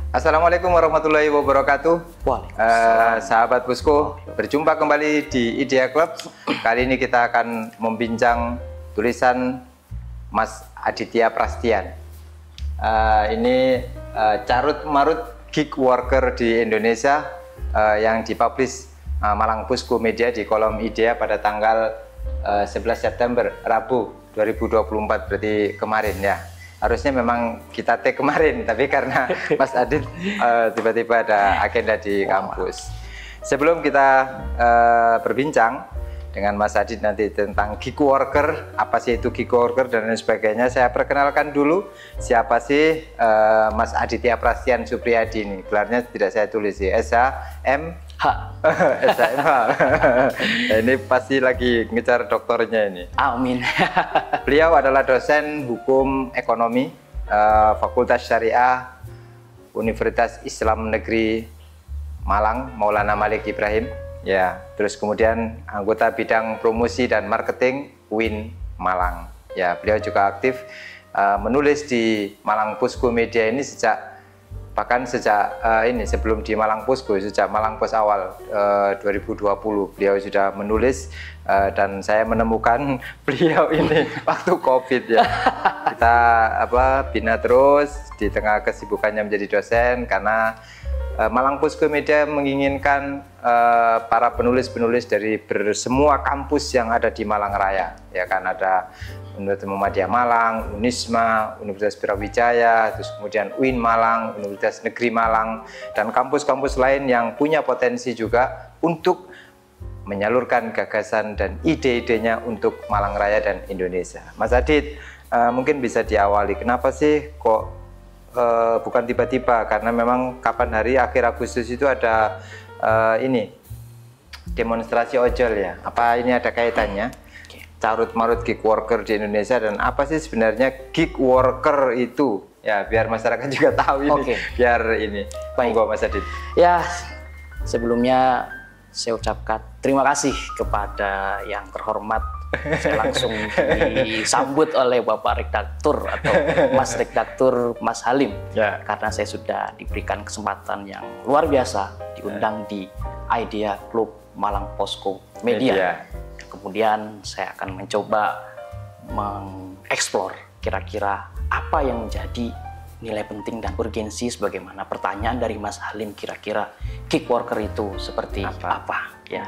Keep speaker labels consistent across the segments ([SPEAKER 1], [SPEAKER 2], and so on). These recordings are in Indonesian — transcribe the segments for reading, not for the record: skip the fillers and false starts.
[SPEAKER 1] Assalamualaikum warahmatullahi wabarakatuh.
[SPEAKER 2] Waalaikumsalam.
[SPEAKER 1] Sahabat Pusko, berjumpa kembali di Idea Club. Kali ini kita akan membincang tulisan Mas Aditya Prastian. Ini carut marut gig worker di Indonesia yang dipublish Malang Pusko Media di kolom Idea pada tanggal 11 September Rabu 2024, berarti kemarin ya. Harusnya memang kita take kemarin, tapi karena Mas Adit tiba-tiba ada agenda di kampus. Sebelum kita berbincang dengan Mas Adit nanti tentang gig worker, apa sih itu gig worker dan lain sebagainya, saya perkenalkan dulu siapa sih Mas Aditya Prastian Supriyadi ini. Gelarnya tidak saya tulis sih, SHM SHMH. Ini pasti lagi ngejar doktornya ini.
[SPEAKER 2] Amin.
[SPEAKER 1] Beliau adalah dosen hukum ekonomi Fakultas Syariah Universitas Islam Negeri Malang, Maulana Malik Ibrahim. Ya, terus kemudian anggota bidang promosi dan marketing UIN Malang. Ya, beliau juga aktif menulis di Malang Pusko Media ini bahkan sejak sebelum di Malang Pusko, sejak Malang Pos awal 2020 beliau sudah menulis, dan saya menemukan beliau ini waktu COVID ya. Kita bina terus di tengah kesibukannya menjadi dosen, karena Malang Pusko Media menginginkan para penulis-penulis dari semua kampus yang ada di Malang Raya, ya kan, ada Universitas Muhammadiyah Malang, Unisma, Universitas Brawijaya, terus kemudian UIN Malang, Universitas Negeri Malang, dan kampus-kampus lain yang punya potensi juga untuk menyalurkan gagasan dan ide-idenya untuk Malang Raya dan Indonesia. Mas Adit, mungkin bisa diawali, kenapa sih kok bukan tiba-tiba, karena memang kapan hari akhir Agustus itu ada demonstrasi ojol ya, apa ini ada kaitannya? Carut marut gig worker di Indonesia, dan apa sih sebenarnya gig worker itu ya, biar masyarakat juga tahu ini. Biar ini. Baik, Mas Adit.
[SPEAKER 2] Ya, sebelumnya saya ucapkan terima kasih kepada yang terhormat. Saya langsung disambut oleh Bapak Redaktur atau Mas Redaktur Mas Halim ya, karena saya sudah diberikan kesempatan yang luar biasa diundang di Idea Club Malang Pusko Media. Kemudian saya akan mencoba mengeksplor kira-kira apa yang menjadi nilai penting dan urgensi, sebagaimana pertanyaan dari Mas Halim, kira-kira gig worker itu seperti apa ya.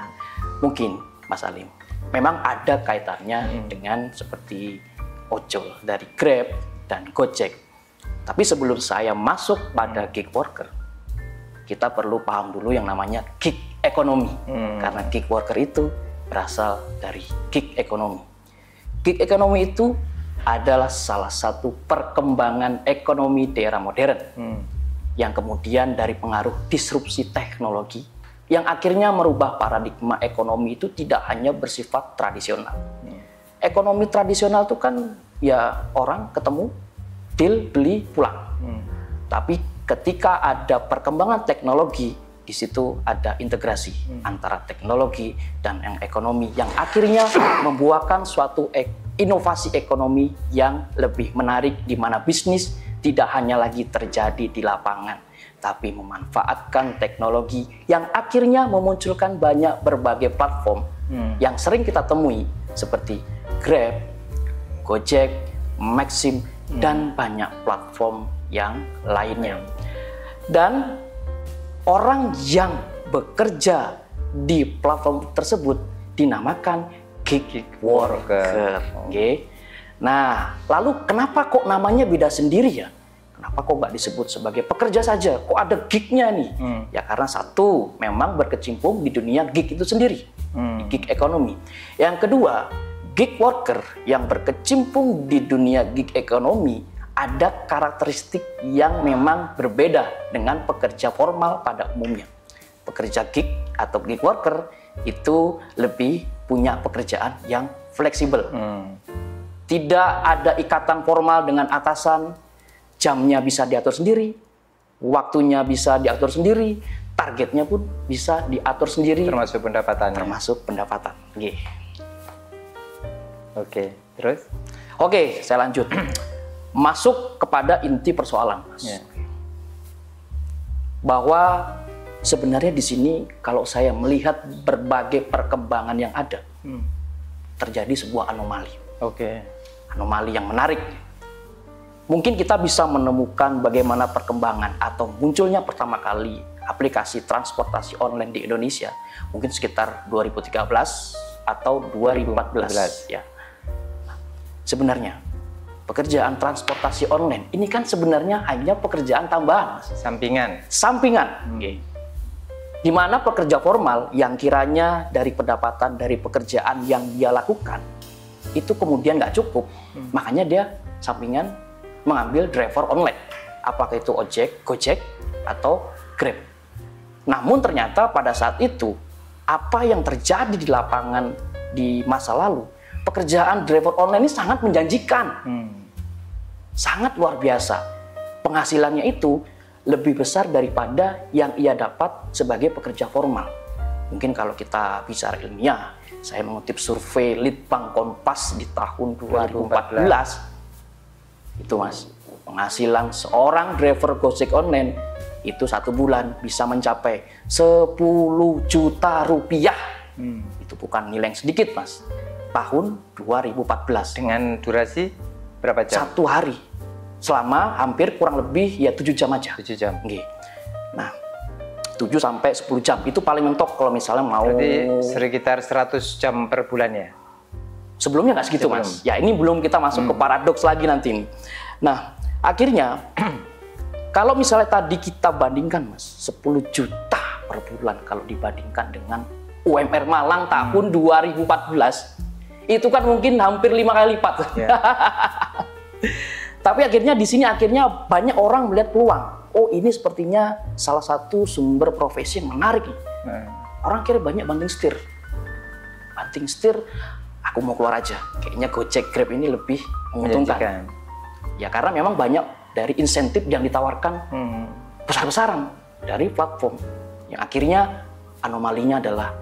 [SPEAKER 2] Mungkin Mas Halim, memang ada kaitannya dengan seperti ojol dari Grab dan Gojek. Tapi sebelum saya masuk pada gig worker, kita perlu paham dulu yang namanya gig ekonomi. Karena gig worker itu berasal dari gig ekonomi. Gig ekonomi itu adalah salah satu perkembangan ekonomi di era modern yang kemudian dari pengaruh disrupsi teknologi yang akhirnya merubah paradigma ekonomi itu tidak hanya bersifat tradisional. Ekonomi tradisional itu kan ya orang ketemu, deal, beli, pulang. Tapi ketika ada perkembangan teknologi, di situ ada integrasi antara teknologi dan yang ekonomi yang akhirnya membuahkan suatu inovasi ekonomi yang lebih menarik, di mana bisnis tidak hanya lagi terjadi di lapangan, tapi memanfaatkan teknologi yang akhirnya memunculkan berbagai platform yang sering kita temui seperti Grab, Gojek, Maxim, dan banyak platform yang lainnya. Dan orang yang bekerja di platform tersebut dinamakan gig worker. Nah, lalu kenapa kok namanya beda sendiri ya? Kenapa kok nggak disebut sebagai pekerja saja? Kok ada gignya nih? Ya karena satu, memang berkecimpung di dunia gig itu sendiri, di gig ekonomi. Yang kedua, gig worker yang berkecimpung di dunia gig ekonomi ada karakteristik yang memang berbeda dengan pekerja formal pada umumnya. Pekerja gig atau gig worker itu lebih punya pekerjaan yang fleksibel. Tidak ada ikatan formal dengan atasan, jamnya bisa diatur sendiri, waktunya bisa diatur sendiri, targetnya pun bisa diatur sendiri.
[SPEAKER 1] Termasuk pendapatannya.
[SPEAKER 2] Termasuk pendapatan.
[SPEAKER 1] Oke, terus?
[SPEAKER 2] Oke, saya lanjut. Masuk kepada inti persoalan, Mas. bahwa sebenarnya di sini kalau saya melihat berbagai perkembangan yang ada, terjadi sebuah anomali. Anomali yang menarik. Mungkin kita bisa menemukan bagaimana perkembangan atau munculnya pertama kali aplikasi transportasi online di Indonesia mungkin sekitar 2013 atau 2014 ya. Sebenarnya pekerjaan transportasi online ini kan sebenarnya hanya pekerjaan tambahan, sampingan. Di mana pekerja formal yang kiranya dari pendapatan dari pekerjaan yang dia lakukan itu kemudian nggak cukup, makanya dia sampingan mengambil driver online, apakah itu ojek, Gojek atau Grab. Namun ternyata pada saat itu apa yang terjadi di lapangan di masa lalu, pekerjaan driver online ini sangat menjanjikan, sangat luar biasa. Penghasilannya itu lebih besar daripada yang ia dapat sebagai pekerja formal. Mungkin kalau kita bicara ilmiah, saya mengutip survei Litbang Kompas di tahun 2014, itu Mas, penghasilan seorang driver Gojek online itu 1 bulan bisa mencapai 10 juta rupiah. Itu bukan nilai yang sedikit Mas. Tahun 2014.
[SPEAKER 1] Dengan durasi berapa jam?
[SPEAKER 2] 1 hari. Selama hampir kurang lebih ya 7 jam aja.
[SPEAKER 1] 7 jam.
[SPEAKER 2] Nah, 7 sampai 10 jam itu paling mentok kalau misalnya mau.
[SPEAKER 1] Berarti sekitar 100 jam per bulan ya?
[SPEAKER 2] Sebelumnya nggak segitu Mas. Ya ini belum kita masuk ke paradoks lagi nanti ini. Nah, akhirnya kalau misalnya tadi kita bandingkan Mas, 10 juta per bulan kalau dibandingkan dengan UMR Malang tahun 2014, itu kan mungkin hampir 5 kali lipat. Tapi akhirnya di sini banyak orang melihat peluang. Oh, ini sepertinya salah satu sumber profesi yang menarik. Orang kira banyak banting setir. Aku mau keluar aja. Kayaknya Gojek, Grab ini lebih menguntungkan. Ya karena memang banyak dari insentif yang ditawarkan besar-besaran dari platform. Yang akhirnya anomalinya adalah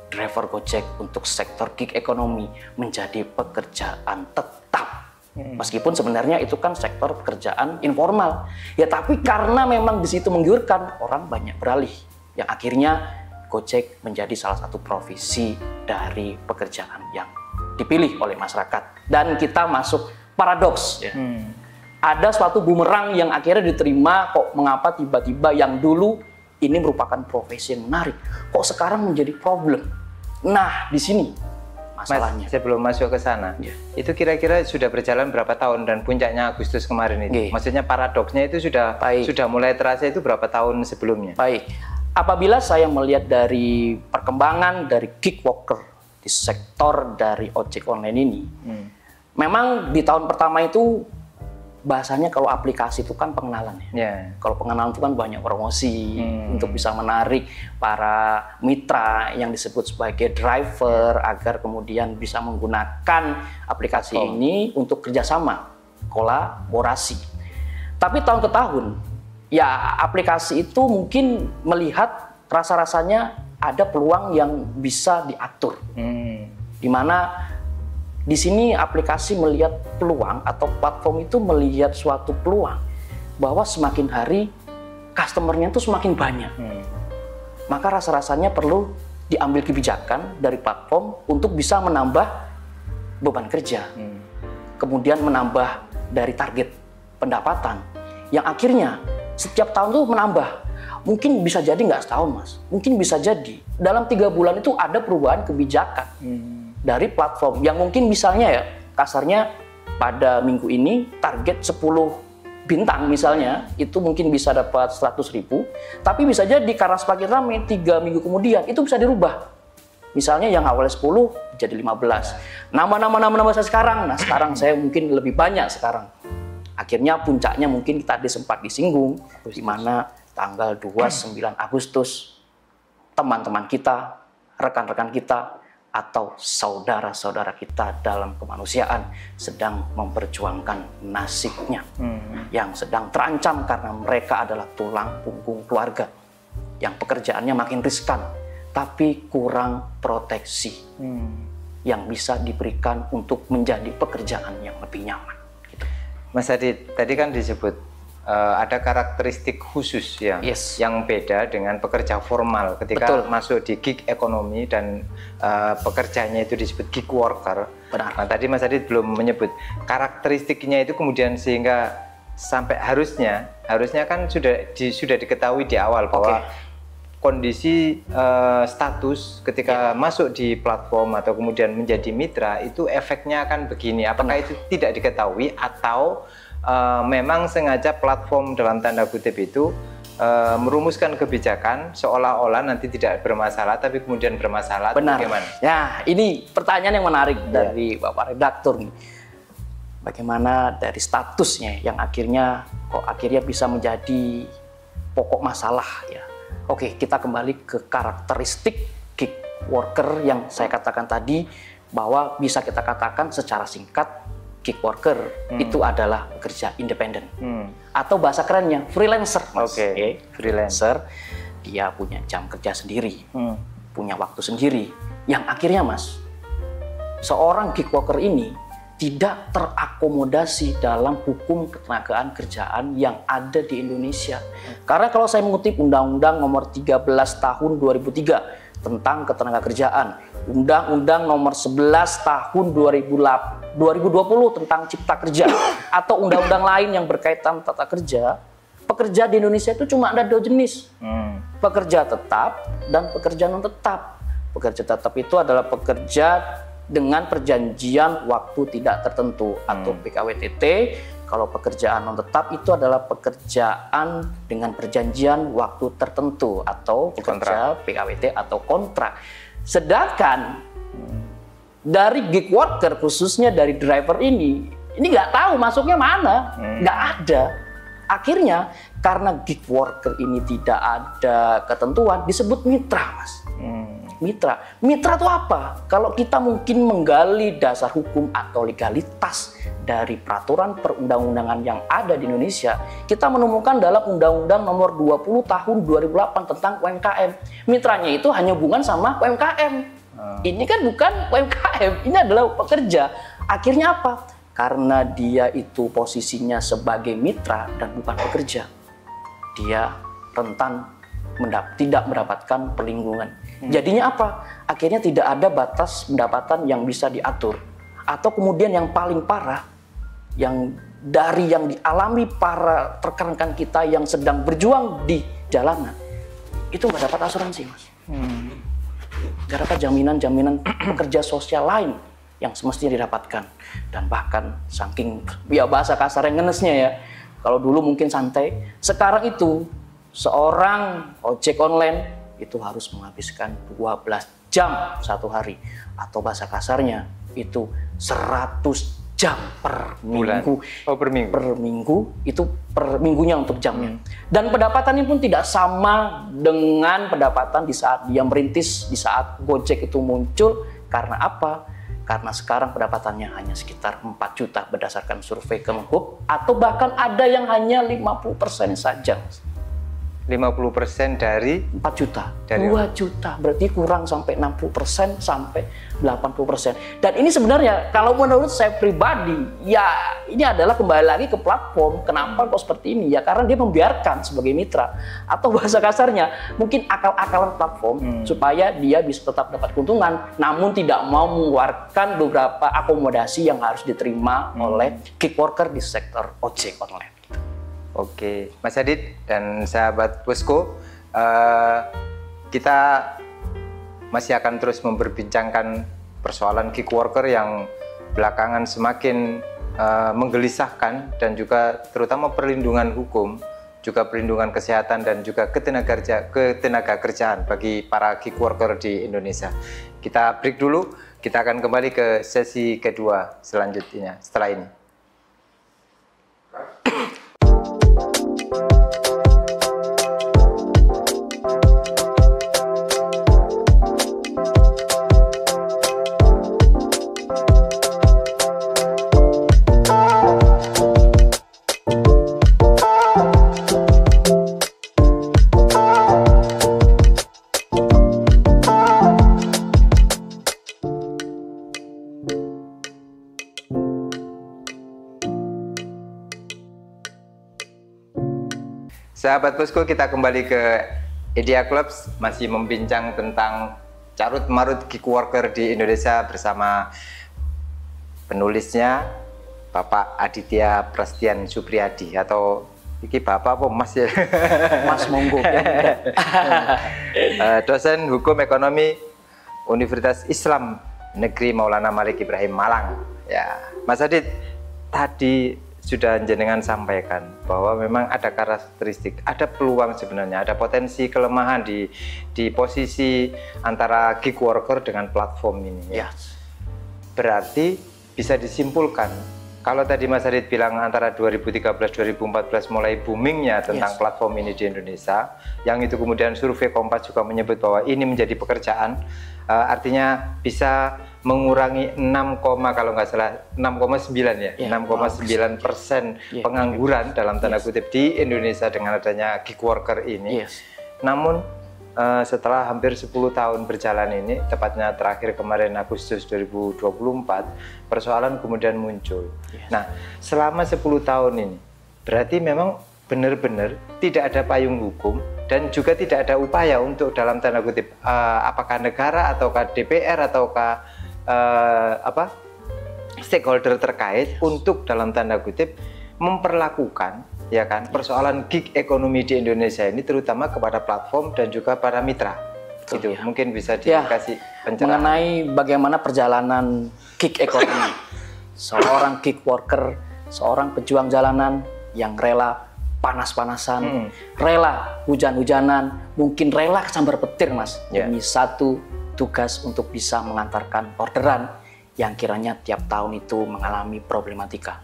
[SPEAKER 2] driver Gojek untuk sektor gig ekonomi menjadi pekerjaan tetap. Meskipun sebenarnya itu kan sektor pekerjaan informal. Ya tapi karena memang di situ menggiurkan, orang banyak beralih. Yang akhirnya Gojek menjadi salah satu profesi dari pekerjaan yang dipilih oleh masyarakat. Dan kita masuk paradoks. Ya. Ada suatu bumerang yang akhirnya diterima, kok mengapa tiba-tiba yang dulu ini merupakan profesi yang menarik, kok sekarang menjadi problem. Nah, di sini masalahnya.
[SPEAKER 1] Mas, sebelum masuk ke sana, itu kira-kira sudah berjalan berapa tahun dan puncaknya Agustus kemarin itu? Maksudnya paradoksnya itu sudah mulai terasa itu berapa tahun sebelumnya?
[SPEAKER 2] Baik, apabila saya melihat dari perkembangan dari gig worker di sektor dari ojek online ini, memang di tahun pertama itu bahasanya kalau aplikasi itu kan pengenalan ya. Kalau pengenalan itu kan banyak promosi untuk bisa menarik para mitra yang disebut sebagai driver agar kemudian bisa menggunakan aplikasi ini untuk kerjasama, kolaborasi. Tapi tahun ke tahun, ya aplikasi itu mungkin melihat rasa-rasanya ada peluang yang bisa diatur, di mana di sini aplikasi melihat peluang atau platform itu melihat suatu peluang bahwa semakin hari customernya itu semakin banyak. Maka rasa-rasanya perlu diambil kebijakan dari platform untuk bisa menambah beban kerja. Kemudian menambah dari target pendapatan yang akhirnya setiap tahun itu menambah. Mungkin bisa jadi nggak setahun Mas, mungkin bisa jadi dalam 3 bulan itu ada perubahan kebijakan dari platform yang mungkin misalnya ya kasarnya pada minggu ini target 10 bintang misalnya itu mungkin bisa dapat 100.000, tapi bisa jadi karena semakin ramai 3 minggu kemudian itu bisa dirubah, misalnya yang awalnya 10 jadi 15, nama saya sekarang, nah sekarang saya mungkin lebih banyak sekarang. Akhirnya puncaknya mungkin tadi sempat disinggung di mana tanggal 29 Agustus teman-teman kita, rekan-rekan kita atau saudara-saudara kita dalam kemanusiaan sedang memperjuangkan nasibnya yang sedang terancam karena mereka adalah tulang punggung keluarga yang pekerjaannya makin riskan tapi kurang proteksi yang bisa diberikan untuk menjadi pekerjaan yang lebih nyaman gitu.
[SPEAKER 1] Mas Adit, tadi kan disebut ada karakteristik khusus ya, yang beda dengan pekerja formal ketika masuk di gig ekonomi dan pekerjanya itu disebut gig worker.
[SPEAKER 2] Benar.
[SPEAKER 1] Nah, tadi Mas Adit belum menyebut karakteristiknya itu, kemudian sehingga sampai harusnya kan sudah diketahui di awal bahwa kondisi status ketika masuk di platform atau kemudian menjadi mitra itu efeknya akan begini. Apakah itu tidak diketahui atau memang sengaja platform dalam tanda kutip itu merumuskan kebijakan seolah-olah nanti tidak bermasalah tapi kemudian bermasalah?
[SPEAKER 2] Benar.
[SPEAKER 1] Bagaimana?
[SPEAKER 2] Ya, ini pertanyaan yang menarik dari Bapak Redaktur nih. Bagaimana dari statusnya yang akhirnya bisa menjadi pokok masalah ya. Oke, kita kembali ke karakteristik gig worker yang saya katakan tadi, bahwa bisa kita katakan secara singkat gig worker itu adalah pekerja independen atau bahasa kerennya freelancer. Freelancer, dia punya jam kerja sendiri, punya waktu sendiri, yang akhirnya Mas, seorang gig worker ini tidak terakomodasi dalam hukum ketenagaan kerjaan yang ada di Indonesia. Karena kalau saya mengutip Undang-Undang Nomor 13 Tahun 2003 tentang ketenagakerjaan, Undang-Undang Nomor 11 Tahun 2020 tentang Cipta Kerja, atau undang-undang lain yang berkaitan tata kerja, pekerja di Indonesia itu cuma ada 2 jenis, pekerja tetap dan pekerja non tetap. Pekerja tetap itu adalah pekerja dengan perjanjian waktu tidak tertentu atau PKWTT. Kalau pekerjaan non tetap itu adalah pekerjaan dengan perjanjian waktu tertentu atau pekerja PKWT atau kontrak. Sedangkan dari gig worker, khususnya dari driver ini nggak tahu masuknya mana, nggak ada. Akhirnya karena gig worker ini tidak ada ketentuan, disebut mitra, Mas. Mitra itu apa? Kalau kita mungkin menggali dasar hukum atau legalitas dari peraturan perundang-undangan yang ada di Indonesia, kita menemukan dalam Undang-Undang Nomor 20 Tahun 2008 tentang UMKM. Mitranya itu hanya hubungan sama UMKM. Ini kan bukan UMKM, ini adalah pekerja. Akhirnya apa? Karena dia itu posisinya sebagai mitra dan bukan pekerja, dia rentan tidak mendapatkan perlindungan. Jadinya apa? Akhirnya tidak ada batas pendapatan yang bisa diatur. Atau kemudian yang paling parah, yang dialami para rekan-rekan kita yang sedang berjuang di jalanan, itu nggak dapat asuransi, Mas. Nggak dapat jaminan pekerja sosial lain yang semestinya didapatkan. Dan bahkan saking bahasa kasar yang ngenesnya ya, kalau dulu mungkin santai, sekarang itu seorang ojek online itu harus menghabiskan 12 jam satu hari, atau bahasa kasarnya itu 100 jam per minggu. Per minggu, itu per minggunya untuk jamnya. Dan pendapatannya pun tidak sama dengan pendapatan di saat dia merintis, di saat Gojek itu muncul. Karena apa? Karena sekarang pendapatannya hanya sekitar 4 juta berdasarkan survei Kemenhub, atau bahkan ada yang hanya 50% saja.
[SPEAKER 1] 50% dari
[SPEAKER 2] 4 juta, 2 juta, berarti kurang sampai 60% sampai 80%. Dan ini sebenarnya kalau menurut saya pribadi, ya ini adalah kembali lagi ke platform. Kenapa kok seperti ini? Ya karena dia membiarkan sebagai mitra, atau bahasa kasarnya mungkin akal-akalan platform supaya dia bisa tetap dapat keuntungan, namun tidak mau mengeluarkan beberapa akomodasi yang harus diterima oleh gig worker di sektor ojek online.
[SPEAKER 1] Oke, Mas Adit dan sahabat Posko, kita masih akan terus memperbincangkan persoalan gig worker yang belakangan semakin menggelisahkan, dan juga terutama perlindungan hukum, juga perlindungan kesehatan dan juga ketenaga kerjaan bagi para gig worker di Indonesia. Kita break dulu, kita akan kembali ke sesi kedua selanjutnya setelah ini. sahabat Posko, kita kembali ke Idea Clubs, masih membincang tentang carut marut gig worker di Indonesia bersama penulisnya Bapak Aditya Prastian Supriyadi, atau iki Bapak apa Mas ya?
[SPEAKER 2] Mas monggo.
[SPEAKER 1] Dosen Hukum Ekonomi Universitas Islam Negeri Maulana Malik Ibrahim Malang. Ya, Mas Adit, tadi sudah jenengan sampaikan bahwa memang ada karakteristik, ada peluang sebenarnya, ada potensi kelemahan di posisi antara gig worker dengan platform ini. Ya. Berarti bisa disimpulkan, kalau tadi Mas Adit bilang antara 2013-2014 mulai boomingnya tentang platform ini di Indonesia, yang itu kemudian survei Kompas juga menyebut bahwa ini menjadi pekerjaan, artinya bisa mengurangi 6, kalau nggak salah 6,9 ya, 6,9% pengangguran dalam tanda kutip di Indonesia dengan adanya gig worker ini. Namun setelah hampir 10 tahun berjalan ini, tepatnya terakhir kemarin Agustus 2024, persoalan kemudian muncul. Nah, selama 10 tahun ini, berarti memang benar-benar tidak ada payung hukum dan juga tidak ada upaya untuk dalam tanda kutip apakah negara ataukah DPR ataukah stakeholder terkait untuk dalam tanda kutip memperlakukan ya kan persoalan gig ekonomi di Indonesia ini terutama kepada platform dan juga para mitra. Itu mungkin bisa dikasih pencerahan
[SPEAKER 2] mengenai bagaimana perjalanan gig ekonomi. Seorang gig worker, seorang pejuang jalanan yang rela panas-panasan, rela hujan-hujanan, mungkin rela kesambar petir Mas, demi satu tugas untuk bisa mengantarkan orderan yang kiranya tiap tahun itu mengalami problematika.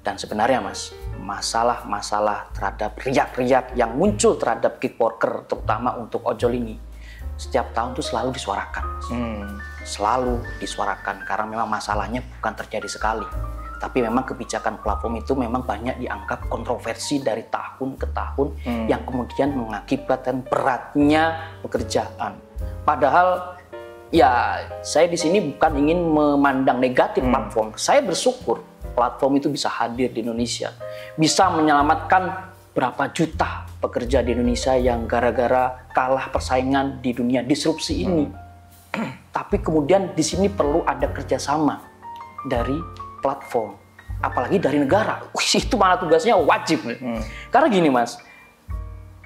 [SPEAKER 2] Dan sebenarnya Mas, masalah-masalah terhadap riak-riak yang muncul terhadap gig worker, terutama untuk ojol ini, setiap tahun itu selalu disuarakan. Selalu disuarakan, karena memang masalahnya bukan terjadi sekali. Tapi memang kebijakan platform itu memang banyak dianggap kontroversi dari tahun ke tahun, yang kemudian mengakibatkan beratnya pekerjaan. Padahal ya saya di sini bukan ingin memandang negatif platform. Saya bersyukur platform itu bisa hadir di Indonesia, bisa menyelamatkan berapa juta pekerja di Indonesia yang gara-gara kalah persaingan di dunia disrupsi ini. Tapi kemudian di sini perlu ada kerjasama dari platform, apalagi dari negara. Itu malah tugasnya wajib. Karena gini Mas,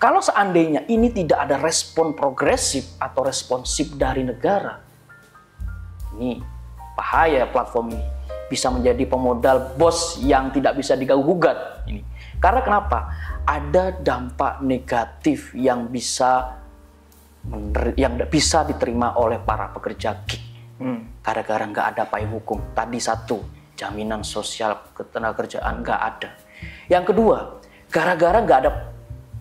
[SPEAKER 2] kalau seandainya ini tidak ada respon progresif atau responsif dari negara, ini bahaya platform ini. Bisa menjadi pemodal bos yang tidak bisa diganggu-gugat. Ini. Karena kenapa? Ada dampak negatif yang bisa diterima oleh para pekerja gig. Gara-gara nggak ada payung hukum. Tadi satu, jaminan sosial ketenagakerjaan nggak ada. Yang kedua, gara-gara nggak ada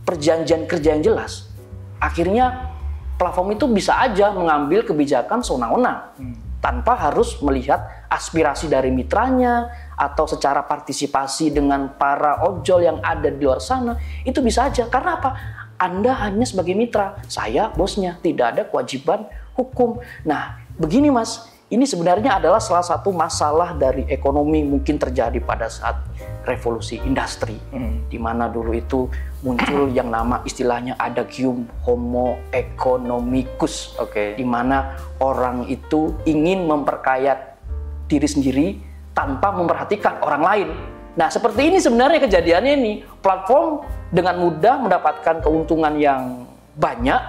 [SPEAKER 2] perjanjian kerja yang jelas, akhirnya platform itu bisa aja mengambil kebijakan sewenang-wenang tanpa harus melihat aspirasi dari mitranya atau secara partisipasi dengan para ojol yang ada di luar sana. Itu bisa aja, karena apa? Anda hanya sebagai mitra, saya bosnya, tidak ada kewajiban hukum. Nah, begini Mas, ini sebenarnya adalah salah satu masalah dari ekonomi mungkin terjadi pada saat revolusi industri, di mana dulu itu muncul yang nama istilahnya adagium homo economicus, di mana orang itu ingin memperkaya diri sendiri tanpa memperhatikan orang lain. Nah, seperti ini sebenarnya kejadiannya ini. Platform dengan mudah mendapatkan keuntungan yang banyak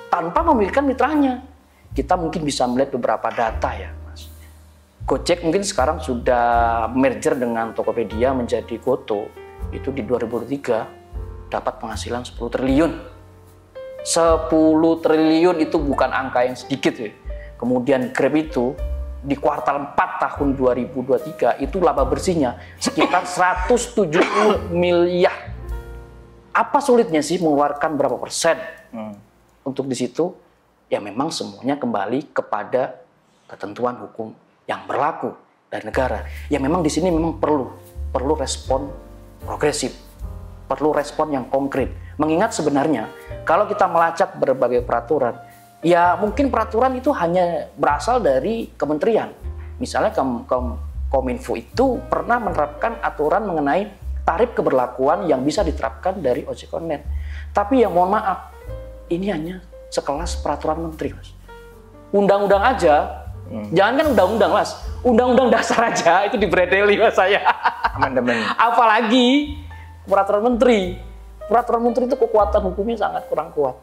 [SPEAKER 2] tanpa memikirkan mitranya. Kita mungkin bisa melihat beberapa data ya Mas. Gojek mungkin sekarang sudah merger dengan Tokopedia menjadi Goto. Itu di 2023 dapat penghasilan 10 triliun. 10 triliun itu bukan angka yang sedikit ya. Kemudian Grab itu di kuartal 4 tahun 2023 itu laba bersihnya sekitar 170 miliar. Apa sulitnya sih mengeluarkan berapa persen untuk di situ? Ya memang semuanya kembali kepada ketentuan hukum yang berlaku dari negara. Ya memang di sini memang perlu respon progresif, perlu respon yang konkret. Mengingat sebenarnya kalau kita melacak berbagai peraturan, ya mungkin peraturan itu hanya berasal dari kementerian. Misalnya Kominfo itu pernah menerapkan aturan mengenai tarif keberlakuan yang bisa diterapkan dari ojek online. Tapi ya mohon maaf, ini hanya sekelas peraturan menteri, Mas. Undang-undang aja, jangan kan undang-undang, Mas. Undang-undang dasar aja itu dibredeli, Mas, saya.
[SPEAKER 1] Amandemen.
[SPEAKER 2] Apalagi peraturan menteri. Peraturan menteri itu kekuatan hukumnya sangat kurang kuat.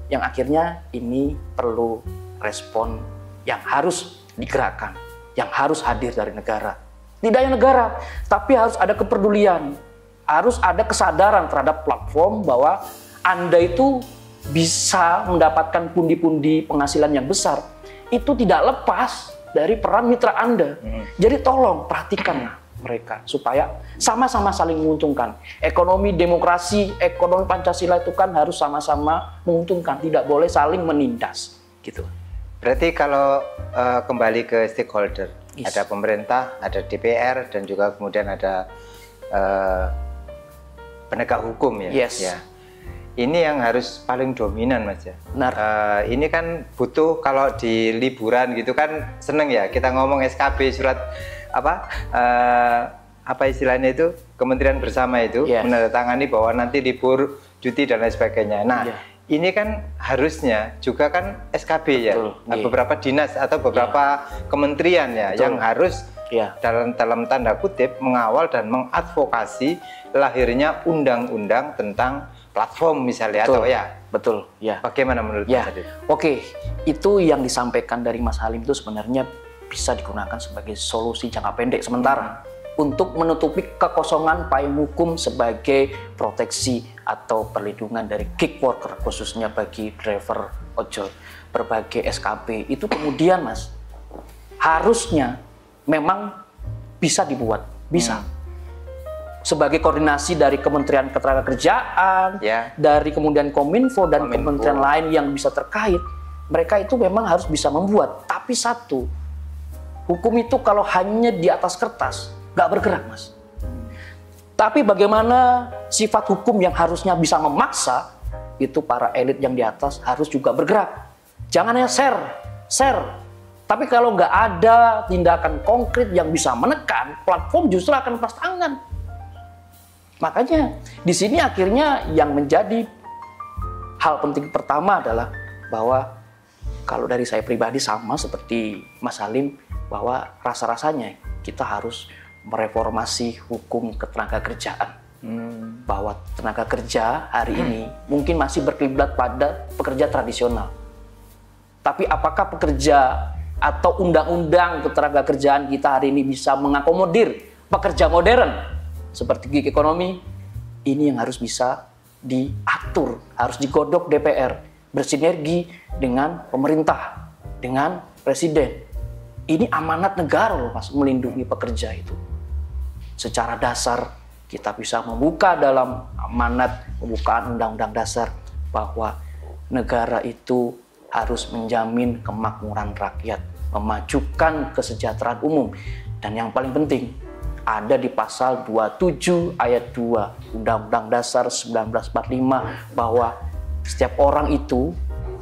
[SPEAKER 2] Yang akhirnya ini perlu respon yang harus digerakkan, yang harus hadir dari negara. Tidak hanya negara, tapi harus ada kepedulian, harus ada kesadaran terhadap platform bahwa Anda itu bisa mendapatkan pundi-pundi penghasilan yang besar. Itu tidak lepas dari peran mitra Anda. Jadi tolong perhatikanlah mereka supaya sama-sama saling menguntungkan. Ekonomi demokrasi, ekonomi Pancasila itu kan harus sama-sama menguntungkan, tidak boleh saling menindas, gitu.
[SPEAKER 1] Berarti kalau kembali ke stakeholder,
[SPEAKER 2] Yes.
[SPEAKER 1] ada pemerintah, ada DPR, dan juga kemudian ada penegak hukum ya.
[SPEAKER 2] Yes.
[SPEAKER 1] Ya. Ini yang harus paling dominan, Mas ya.
[SPEAKER 2] Benar.
[SPEAKER 1] Ini kan butuh, kalau di liburan gitu kan seneng ya kita ngomong SKB, surat apa istilahnya itu, Kementerian Bersama itu
[SPEAKER 2] Yes.
[SPEAKER 1] menandatangani bahwa nanti libur, cuti dan lain sebagainya. Nah,
[SPEAKER 2] Yeah.
[SPEAKER 1] ini kan harusnya juga kan SKB ya.
[SPEAKER 2] Betul, yeah.
[SPEAKER 1] Beberapa dinas atau beberapa kementerian ya
[SPEAKER 2] Betul.
[SPEAKER 1] yang harus
[SPEAKER 2] Yeah.
[SPEAKER 1] dalam tanda kutip mengawal dan mengadvokasi lahirnya undang-undang tentang platform misalnya.
[SPEAKER 2] Betul.
[SPEAKER 1] Atau ya.
[SPEAKER 2] Betul, ya.
[SPEAKER 1] Bagaimana menurut
[SPEAKER 2] Ya,
[SPEAKER 1] Mas Adit?
[SPEAKER 2] oke. Itu yang disampaikan dari Mas Halim itu sebenarnya bisa digunakan sebagai solusi jangka pendek sementara untuk menutupi kekosongan payung hukum sebagai proteksi atau perlindungan dari gig worker, khususnya bagi driver ojol. Berbagai SKB itu kemudian, Mas, harusnya memang bisa dibuat, bisa. Sebagai koordinasi dari Kementerian Ketenagakerjaan,
[SPEAKER 1] Ya.
[SPEAKER 2] dari kemudian Kominfo dan
[SPEAKER 1] Kominfo.
[SPEAKER 2] kementerian lain yang bisa terkait, mereka itu memang harus bisa membuat. Tapi satu, hukum itu kalau hanya di atas kertas, nggak bergerak, Mas. Tapi bagaimana sifat hukum yang harusnya bisa memaksa, itu para elit yang di atas harus juga bergerak. Jangan hanya share. Tapi kalau nggak ada tindakan konkret yang bisa menekan, platform justru akan lepas tangan. Makanya di sini akhirnya yang menjadi hal penting pertama adalah bahwa kalau dari saya pribadi sama seperti Mas Halim, bahwa rasa-rasanya kita harus mereformasi hukum ketenagakerjaan. Bahwa tenaga kerja hari ini mungkin masih berkiblat pada pekerja tradisional. Tapi apakah pekerja atau undang-undang ketenagakerjaan kita hari ini bisa mengakomodir pekerja modern seperti gig ekonomi? Ini yang harus bisa diatur, harus digodok DPR, bersinergi dengan pemerintah, dengan presiden. Ini amanat negara loh, Mas, melindungi pekerja itu. Secara dasar kita bisa membuka dalam amanat pembukaan Undang-Undang Dasar bahwa negara itu harus menjamin kemakmuran rakyat, memajukan kesejahteraan umum, dan yang paling penting ada di pasal 27 ayat 2 Undang-Undang Dasar 1945 bahwa setiap orang itu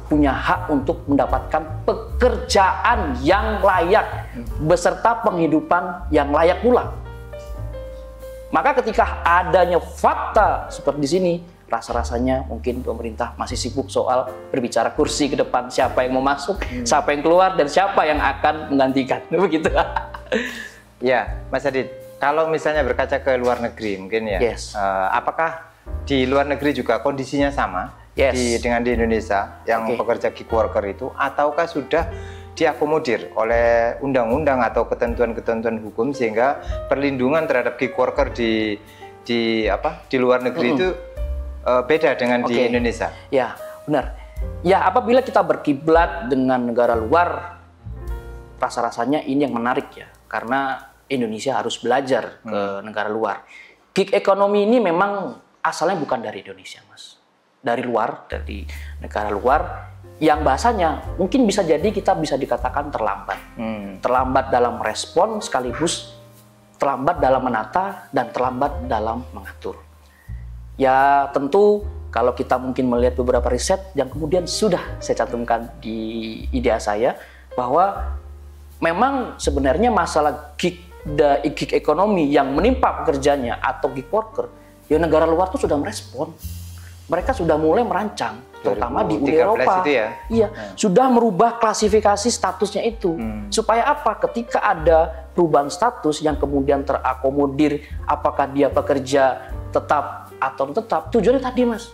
[SPEAKER 2] punya hak untuk mendapatkan pekerjaan yang layak beserta penghidupan yang layak pula. Maka ketika adanya fakta seperti di sini, rasa-rasanya mungkin pemerintah masih sibuk soal berbicara kursi ke depan, siapa yang mau masuk, siapa yang keluar, dan siapa yang akan menggantikan. Begitu.
[SPEAKER 1] Ya, Mas Adit, kalau misalnya berkaca ke luar negeri mungkin ya,
[SPEAKER 2] Yes.
[SPEAKER 1] Apakah di luar negeri juga kondisinya sama
[SPEAKER 2] Yes.
[SPEAKER 1] dengan di Indonesia yang
[SPEAKER 2] Oke.
[SPEAKER 1] pekerja gig worker itu, ataukah sudah diakomodir oleh undang-undang atau ketentuan-ketentuan hukum sehingga perlindungan terhadap gig worker di luar negeri itu beda dengan di
[SPEAKER 2] Oke.
[SPEAKER 1] Indonesia?
[SPEAKER 2] Ya, benar. Ya, apabila kita berkiblat dengan negara luar, rasa-rasanya ini yang menarik ya, karena Indonesia harus belajar ke negara luar. Gig ekonomi ini memang asalnya bukan dari Indonesia, Mas. Dari luar, dari negara luar, yang bahasanya mungkin bisa jadi kita bisa dikatakan terlambat. Terlambat dalam respon sekaligus terlambat dalam menata dan terlambat dalam mengatur. Ya tentu kalau kita mungkin melihat beberapa riset yang kemudian sudah saya cantumkan di idea saya, bahwa memang sebenarnya masalah gig gig ekonomi yang menimpa pekerjanya atau gig worker, ya negara luar tuh sudah merespon. Mereka sudah mulai merancang, terutama di Uni Eropa.
[SPEAKER 1] Itu ya?
[SPEAKER 2] Iya, sudah merubah klasifikasi statusnya itu. Supaya apa? Ketika ada perubahan status yang kemudian terakomodir, apakah dia pekerja tetap atau tetap, tujuannya tadi, Mas.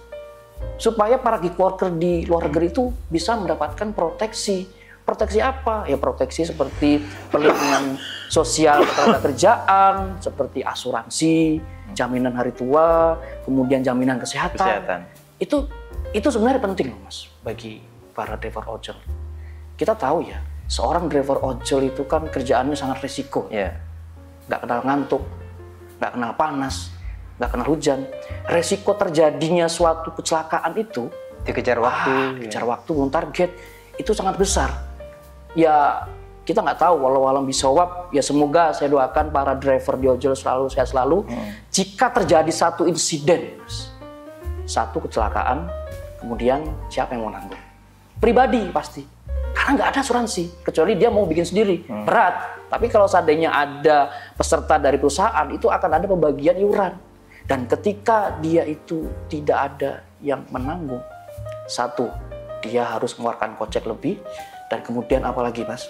[SPEAKER 2] Supaya para gig worker di luar negeri itu bisa mendapatkan proteksi. Proteksi apa? Ya proteksi seperti perlindungan sosial ketenaga kerjaan, seperti asuransi, jaminan hari tua, kemudian jaminan kesehatan. Itu sebenarnya penting loh, Mas, bagi para driver ojol. Kita tahu ya, seorang driver ojol itu kan kerjaannya sangat risiko. Nggak kenal ngantuk, nggak kenal panas, nggak kenal hujan. Resiko terjadinya suatu kecelakaan itu
[SPEAKER 1] dikejar waktu,
[SPEAKER 2] kejar waktu belum target, itu sangat besar. Ya kita nggak tahu, walau alam bisawab, ya semoga saya doakan para driver di ojol selalu sehat selalu. Jika terjadi satu insiden, Mas, satu kecelakaan, kemudian siapa yang mau nanggung? Pribadi pasti, karena nggak ada asuransi, kecuali dia mau bikin sendiri, berat. Tapi kalau seandainya ada peserta dari perusahaan, itu akan ada pembagian iuran. Dan ketika dia itu tidak ada yang menanggung, satu, dia harus mengeluarkan kocek lebih, dan kemudian apalagi, Mas?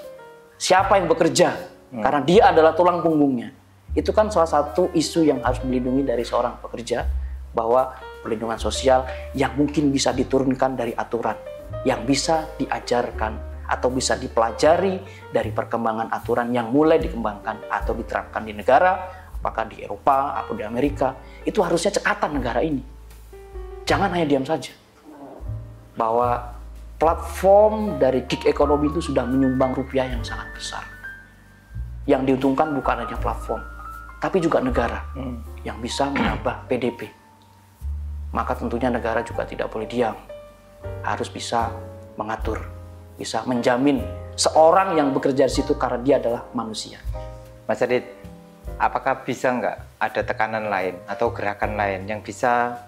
[SPEAKER 2] Siapa yang bekerja? Karena dia adalah tulang punggungnya. Itu kan salah satu isu yang harus dilindungi dari seorang pekerja, bahwa perlindungan sosial yang mungkin bisa diturunkan dari aturan, yang bisa diajarkan atau bisa dipelajari dari perkembangan aturan yang mulai dikembangkan atau diterapkan di negara, apakah di Eropa atau di Amerika. Itu harusnya cekatan negara ini. Jangan hanya diam saja. Bahwa platform dari gig ekonomi itu sudah menyumbang rupiah yang sangat besar. Yang diuntungkan bukan hanya platform, tapi juga negara yang bisa menambah PDB. Maka tentunya negara juga tidak boleh diam. Harus bisa mengatur, bisa menjamin seorang yang bekerja di situ karena dia adalah manusia.
[SPEAKER 1] Mas Adit, apakah bisa nggak ada tekanan lain atau gerakan lain yang bisa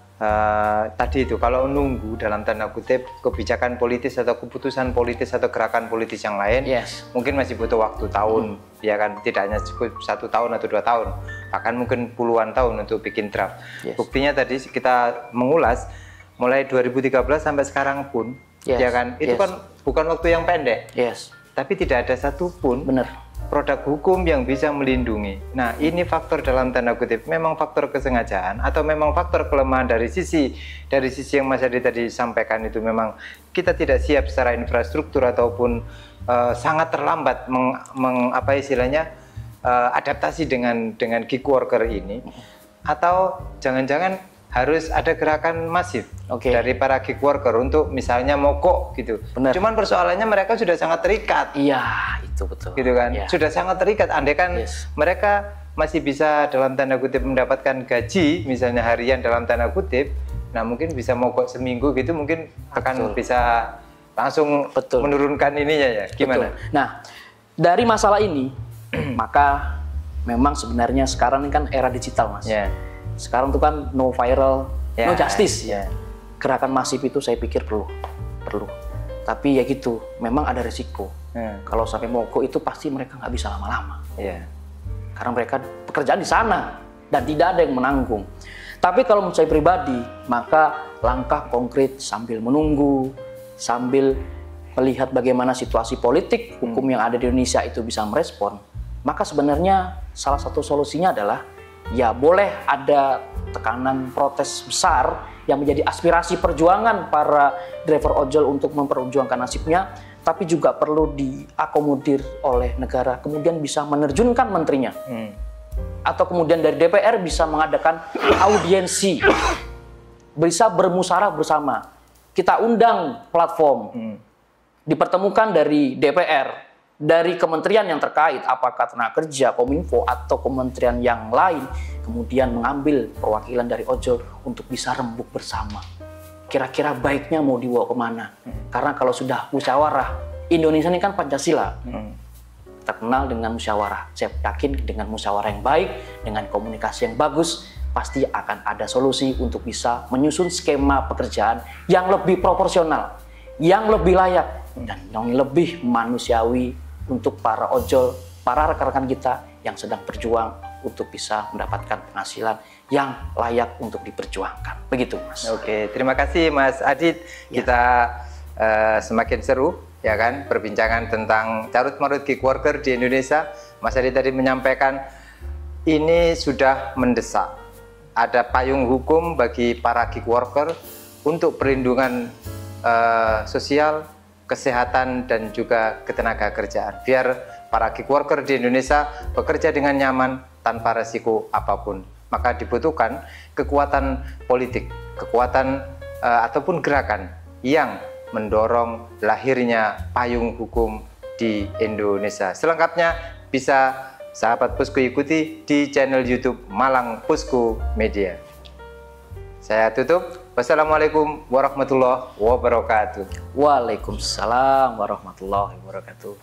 [SPEAKER 1] tadi itu, kalau nunggu dalam tanda kutip kebijakan politis atau keputusan politis atau gerakan politis yang lain, mungkin masih butuh waktu tahun, ya kan, tidak hanya cukup 1 tahun atau 2 tahun, bahkan mungkin puluhan tahun untuk bikin draft. Buktinya tadi kita mengulas mulai 2013 sampai sekarang pun, ya kan, itu kan bukan waktu yang pendek, tapi tidak ada satupun produk hukum yang bisa melindungi. Nah, ini faktor dalam tanda kutip, memang faktor kesengajaan atau memang faktor kelemahan dari sisi yang Mas Adi tadi sampaikan, itu memang kita tidak siap secara infrastruktur ataupun sangat terlambat adaptasi dengan gig worker ini, atau jangan-jangan harus ada gerakan masif dari para gig worker untuk misalnya mogok gitu. Cuman persoalannya mereka sudah sangat terikat.
[SPEAKER 2] Iya, itu betul.
[SPEAKER 1] Gitu kan, sudah sangat terikat. Andai kan mereka masih bisa dalam tanda kutip mendapatkan gaji, misalnya harian dalam tanda kutip, nah mungkin bisa mogok seminggu gitu, mungkin akan bisa langsung menurunkan ininya ya. Gimana?
[SPEAKER 2] Nah, dari masalah ini, maka memang sebenarnya sekarang ini kan era digital, Mas. Sekarang itu kan no viral, no justice. Gerakan masif itu saya pikir perlu. Tapi ya gitu, memang ada resiko. Kalau sampai mogok itu pasti mereka nggak bisa lama-lama. Karena mereka pekerjaan di sana dan tidak ada yang menanggung. Tapi kalau menurut saya pribadi, maka langkah konkret sambil menunggu, sambil melihat bagaimana situasi politik, hukum yang ada di Indonesia itu bisa merespon, maka sebenarnya salah satu solusinya adalah ya boleh ada tekanan protes besar yang menjadi aspirasi perjuangan para driver ojol untuk memperjuangkan nasibnya, tapi juga perlu diakomodir oleh negara, kemudian bisa menerjunkan menterinya. Atau kemudian dari DPR bisa mengadakan audiensi, bisa bermusyawarah bersama. Kita undang platform, dipertemukan dari DPR, dari kementerian yang terkait, apakah tenaga kerja, kominfo, atau kementerian yang lain, kemudian mengambil perwakilan dari ojol untuk bisa rembuk bersama. Kira-kira baiknya mau dibawa kemana? Karena kalau sudah musyawarah, Indonesia ini kan Pancasila, terkenal dengan musyawarah. Saya yakin dengan musyawarah yang baik, dengan komunikasi yang bagus, pasti akan ada solusi untuk bisa menyusun skema pekerjaan yang lebih proporsional, yang lebih layak, dan yang lebih manusiawi untuk para ojol, para rekan-rekan kita yang sedang berjuang untuk bisa mendapatkan penghasilan yang layak untuk diperjuangkan. Begitu, Mas.
[SPEAKER 1] Oke, terima kasih Mas Adit.
[SPEAKER 2] Ya.
[SPEAKER 1] Kita semakin seru ya kan perbincangan tentang carut marut gig worker di Indonesia. Mas Adit tadi menyampaikan ini sudah mendesak. Ada payung hukum bagi para gig worker untuk perlindungan sosial, kesehatan, dan juga ketenaga kerjaan. Biar para gig worker di Indonesia bekerja dengan nyaman tanpa resiko apapun. Maka dibutuhkan kekuatan politik, kekuatan ataupun gerakan yang mendorong lahirnya payung hukum di Indonesia. Selengkapnya bisa sahabat Pusku ikuti di channel YouTube Malang Pusku Media. Saya tutup. Wassalamualaikum warahmatullahi wabarakatuh.
[SPEAKER 2] Waalaikumsalam warahmatullahi wabarakatuh.